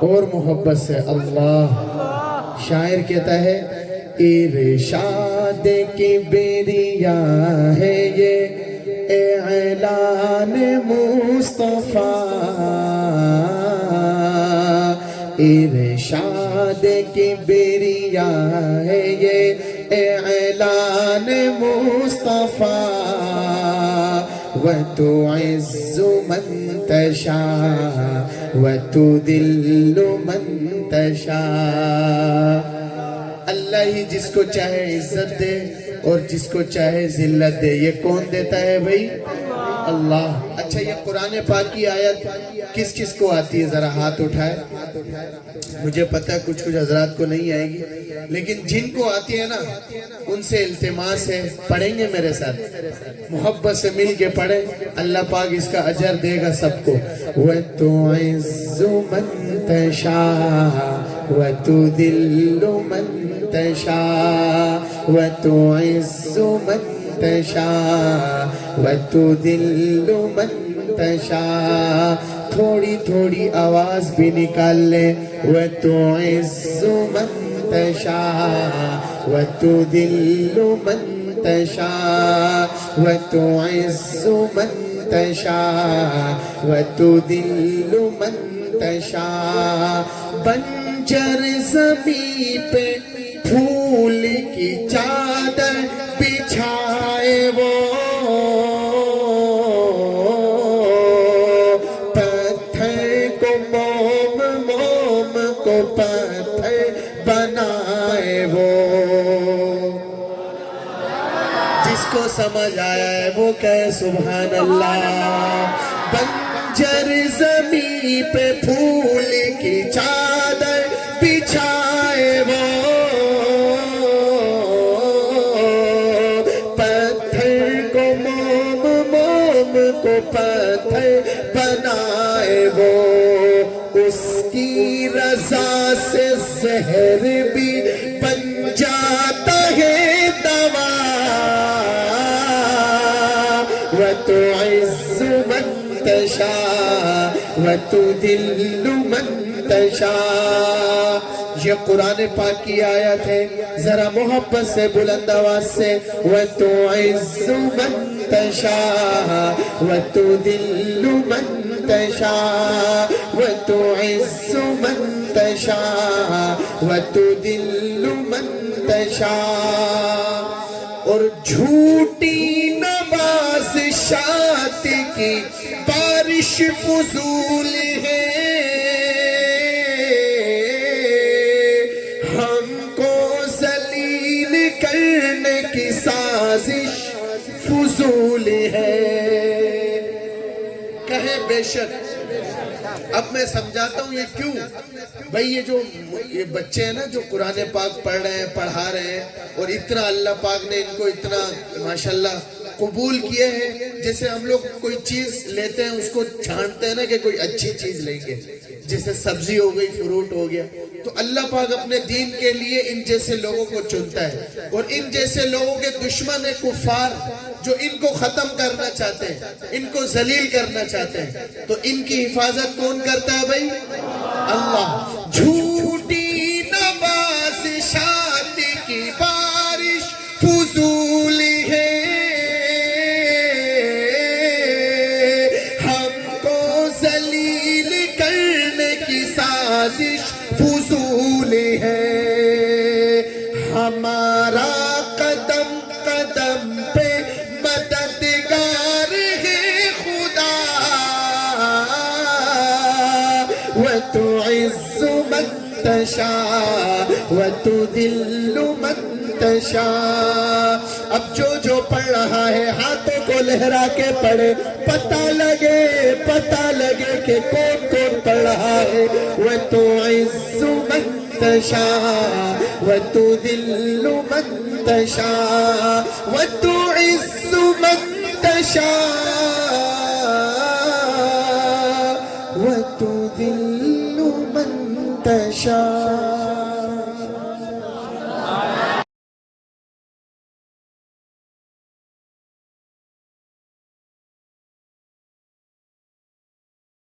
اور محبت سے اللہ. شاعر کہتا ہے ارشاد کی بیریا ہے یہ اعلان مصطفیٰ. ارشاد کی بیریا ہے یہ اعلان مصطفیٰ. وَتُعِزُّ مَن تَشَاءُ وَتُذِلُّ مَن تَشَاءُ. اللہ ہی جس کو چاہے عزت دے اور جس کو چاہے ذلت دے. یہ کون دیتا ہے بھئی؟ اللہ. اچھا یہ قرآن پاک کی آیت کس کس کو آتی ہے؟ ذرا ہاتھ اٹھائے. مجھے پتہ ہے کچھ حضرات کو نہیں آئے گی، لیکن جن کو آتی ہے نا ان سے التماس ہے پڑھیں گے میرے ساتھ، محبت سے مل کے پڑھیں. اللہ پاک اس کا اجر دے گا سب کو. وَتُعِزُّ مَن تَشَاءُ وَتُذِلُّ مَن تَشَاءُ وَتُعِزُّ مَن تَشَاءُ وَتُذِلُّ مَن تَشَاءُ. تھوڑی تھوڑی آواز بھی نکال لیں. وَتُعِزُّ مَن تَشَاءُ وَتُذِلُّ مَن تَشَاءُ وَتُعِزُّ مَن تَشَاءُ وَتُذِلُّ مَن تَشَاءُ. بنجر زمین پہ پھول کی چادر بچھائے وہ، پتھر کو موم، موم کو پتھر بنائے وہ. جس کو سمجھ آیا ہے وہ کہے سبحان اللہ. بنجر زمین پہ پھول کی چادر بچھائے وہ، پتھر کو موم، موم کو پتھر بنائے وہ. اس کی رضا سے زہر بھی بن جاتا ہے دوا. وَتُعِزُّ مَن تَشَاءُ وَتُذِلُّ مَن تَشَاءُ. یہ قرآن پاک کی آیت ہے. ذرا محبت سے بلند آواز سے وَتُعِزُّ مَن تَشَاءُ وَتُذِلُّ مَن تَشَاءُ وَتُعِزُّ مَن تَشَاءُ وَتُذِلُّ مَن تَشَاءُ. اور جھوٹی نوازشات کی بارش فضول ہے، ہم کو ذلیل کرنے کی سازش فضول ہے. کہیں بے شک. اب میں سمجھاتا ہوں یہ کیوں. بھئی یہ جو یہ بچے ہیں نا جو قرآن پاک پڑھ رہے ہیں، پڑھا رہے ہیں، اور اتنا اللہ پاک نے ان کو اتنا ماشاءاللہ قبول کیے ہیں. جیسے ہم لوگ کوئی چیز لیتے ہیں اس کو چھانٹتے ہیں نا کہ کوئی اچھی چیز لیں گے، جیسے سبزی ہو گئی، فروٹ ہو گیا. تو اللہ پاک اپنے دین کے لیے ان جیسے لوگوں کو چنتا ہے. اور ان جیسے لوگوں کے دشمن ہیں کفار جو ان کو ختم کرنا چاہتے ہیں، ان کو ذلیل کرنا چاہتے ہیں. تو ان کی حفاظت کون کرتا ہے بھائی؟ اللہ. جھوٹی نوازشات کی بارش فضول ہے، ہم کو ذلیل کرنے کی سازش فضول ہے. ہمارا قدم قدم پہ مددگار ہے خدا. وَتُعِزُّ مَن تَشَاءُ وَتُذِلُّ مَن تَشَاءُ. اب جو پڑھ رہا ہے ہاتھوں کو لہرا کے پڑھے، پتہ لگے کہ کون کون پڑھ رہا ہے. وَتُعِزُّ مَن تَشَاءُ وَتُذِلُّ مَن تَشَاءُ وَتُعِزُّ مَن تَشَاءُ وَتُذِلُّ مَن تَشَاءُ.